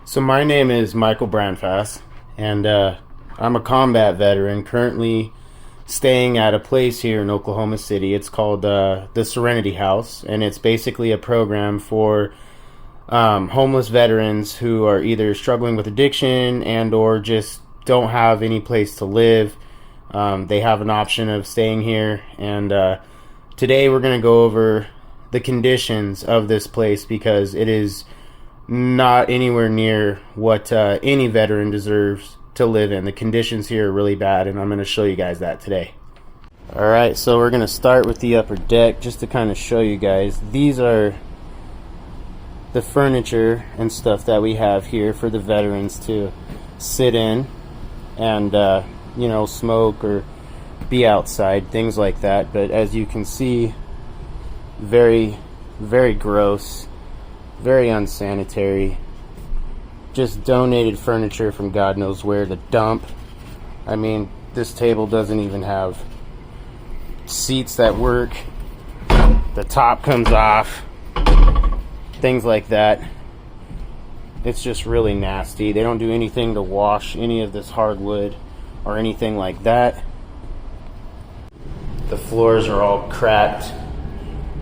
So my name is Michael Brandfass, and I'm a combat veteran currently staying at a place here in Oklahoma City. It's called the Serenity House, and it's basically a program for homeless veterans who are either struggling with addiction and or just don't have any place to live. They have an option of staying here, and today we're going to go over the conditions of this place because it is not anywhere near what any veteran deserves to live in. The conditions here are really bad, and I'm going to show you guys that today. Alright, so we're going to start with the upper deck just to kind of show you guys. These are the furniture and stuff that we have here for the veterans to sit in and you know, smoke or be outside, things like that. But as you can see, very gross, very unsanitary, just donated furniture from God knows where to dump. I mean, this table doesn't even have seats that work, the top comes off, things like that. It's just really nasty. They don't do anything to wash any of this hardwood or anything like that. The floors are all cracked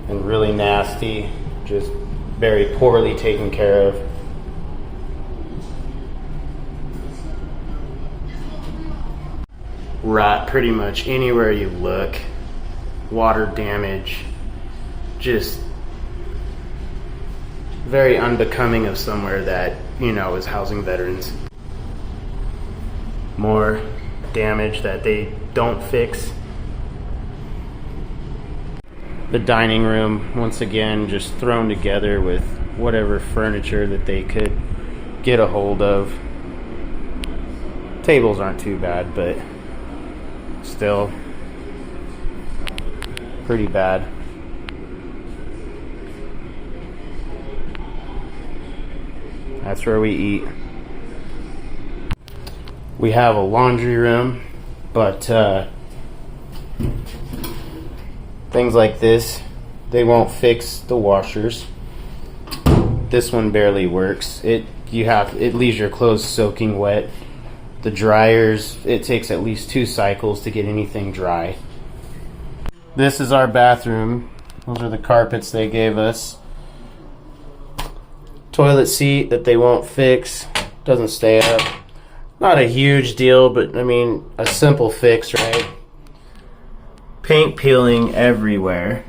and really nasty, just very poorly taken care of. Rot pretty much anywhere you look. Water damage. Just very unbecoming of somewhere that, you know, is housing veterans. More damage that they don't fix. The dining room, once again, just thrown together with whatever furniture that they could get a hold of. Tables aren't too bad, but still pretty bad. That's where we eat. We have a laundry room, but things like this, they won't fix the washers. This one barely works. It leaves your clothes soaking wet. The dryers, it takes at least 2 cycles to get anything dry. This is our bathroom. Those are the carpets they gave us. Toilet seat that they won't fix. Doesn't stay up. Not a huge deal, but I mean, a simple fix, right? Paint peeling everywhere.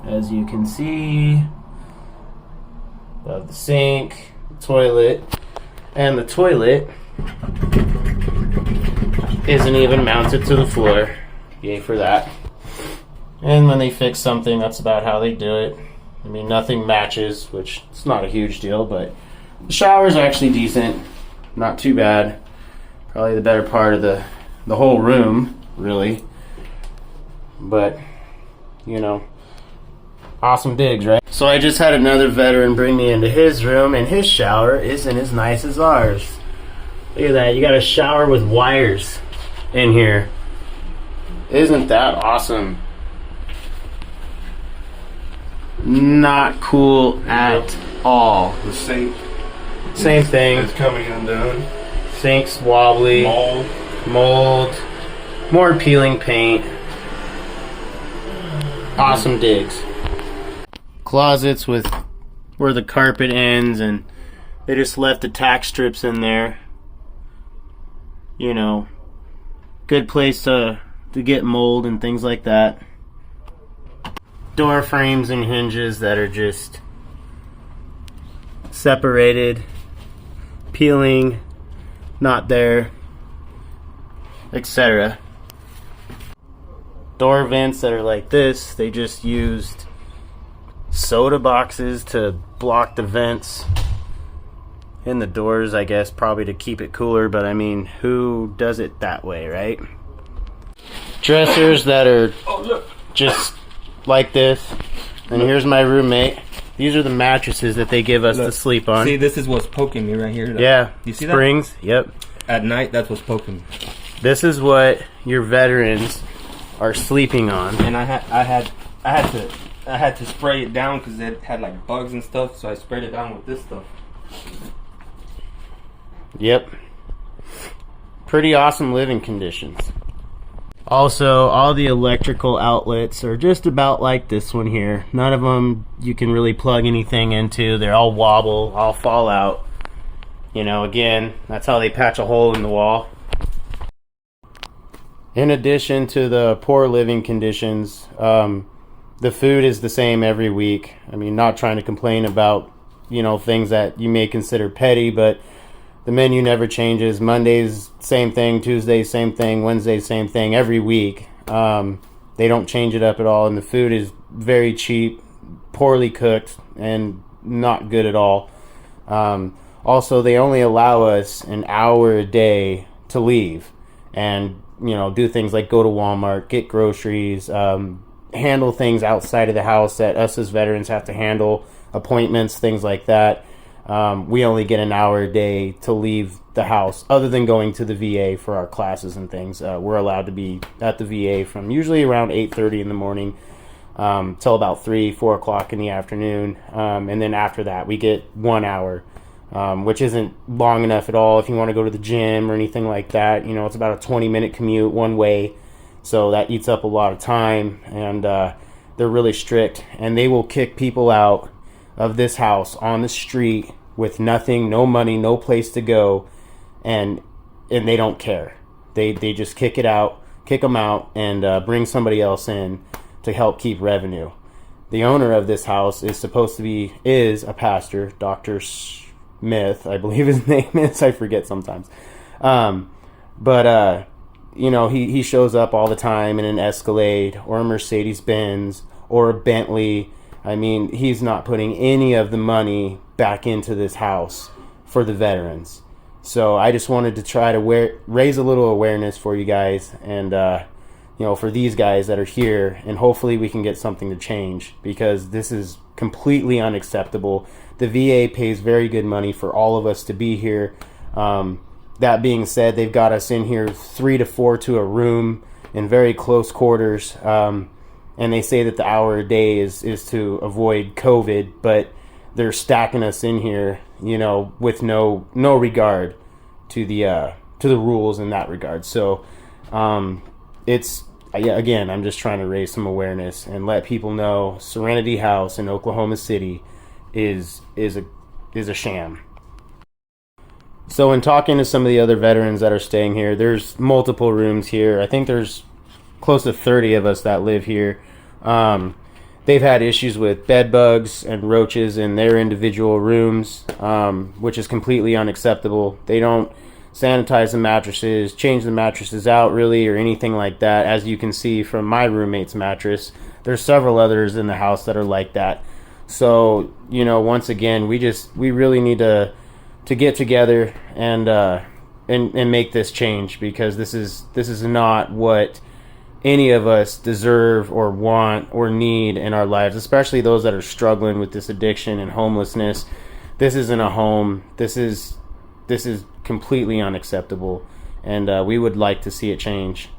As you can see, above the sink, the toilet, and the toilet isn't even mounted to the floor. Yay for that. And when they fix something, that's about how they do it. I mean, nothing matches, which it's not a huge deal, but the shower's actually decent. Not too bad. Probably the better part of the whole room, really. But, you know, awesome digs, right? So I just had another veteran bring me into his room, and his shower isn't as nice as ours. Look at that. You got a shower with wires in here. Isn't that awesome? Not cool at all. The sink. Same thing. It's coming undone. Sink's wobbly. Mold. More peeling paint. Awesome digs. Closets with where the carpet ends, and they just left the tack strips in there. You know, good place to get mold and things like that. Door frames and hinges that are just separated, peeling, not there, etc. Door vents that are like this, they just used soda boxes to block the vents in the doors, I guess, probably to keep it cooler, but I mean, who does it that way, right? Dressers that are just like this. And here's my roommate. These are the mattresses that they give us to sleep on. See, this is what's poking me right here. Yeah. You see Springs. that? Yep. At night, that's what's poking me. This is what your veterans are sleeping on. And I had to I had to spray it down because it had like bugs and stuff, so I sprayed it down with this stuff. Yep. Pretty awesome living conditions. Also, all the electrical outlets are just about like this one here. None of them you can really plug anything into. They all wobble, all fall out. You know, again, that's how they patch a hole in the wall. In addition to the poor living conditions, the food is the same every week. I mean, not trying to complain about, you know, things that you may consider petty, but the menu never changes. Mondays, same thing. Tuesdays, same thing. Wednesdays, same thing. Every week. They don't change it up at all, and the food is very cheap, poorly cooked, and not good at all. Also, they only allow us an hour a day to leave and, you know, do things like go to Walmart, get groceries, handle things outside of the house that us as veterans have to handle, appointments, things like that. We only get an hour a day to leave the house, other than going to the VA for our classes and things. We're allowed to be at the VA from usually around 8:30 in the morning till about 3-4 o'clock in the afternoon, and then after that we get 1 hour, which isn't long enough at all if you want to go to the gym or anything like that. You know, it's about a 20-minute commute one way, so that eats up a lot of time, and they're really strict, and they will kick people out of this house on the street with nothing, no money, no place to go, and they don't care. They just kick them out, and bring somebody else in to help keep revenue. The owner of this house is a pastor, Dr. Smith, I believe his name is. I forget sometimes. But you know, he shows up all the time in an Escalade or a Mercedes-Benz or a Bentley. I mean, he's not putting any of the money back into this house for the veterans. So I just wanted to try to raise a little awareness for you guys, and you know, for these guys that are here, and hopefully we can get something to change, because this is completely unacceptable. The VA pays very good money for all of us to be here. That being said, they've got us in here 3 to 4 to a room in very close quarters. And they say that the hour a day is to avoid COVID, but they're stacking us in here, you know, with no regard to the rules in that regard. So again, I'm just trying to raise some awareness and let people know Serenity House in Oklahoma City is a sham. So in talking to some of the other veterans that are staying here, there's multiple rooms here. I think there's close to 30 of us that live here. They've had issues with bed bugs and roaches in their individual rooms, which is completely unacceptable. They don't sanitize the mattresses, change the mattresses out really, or anything like that. As you can see from my roommate's mattress, there's several others in the house that are like that. So, you know, once again, we really need to get together and make this change, because this is not what any of us deserve or want or need in our lives, especially those that are struggling with this addiction and homelessness. This isn't a home. This is completely unacceptable, and we would like to see it change.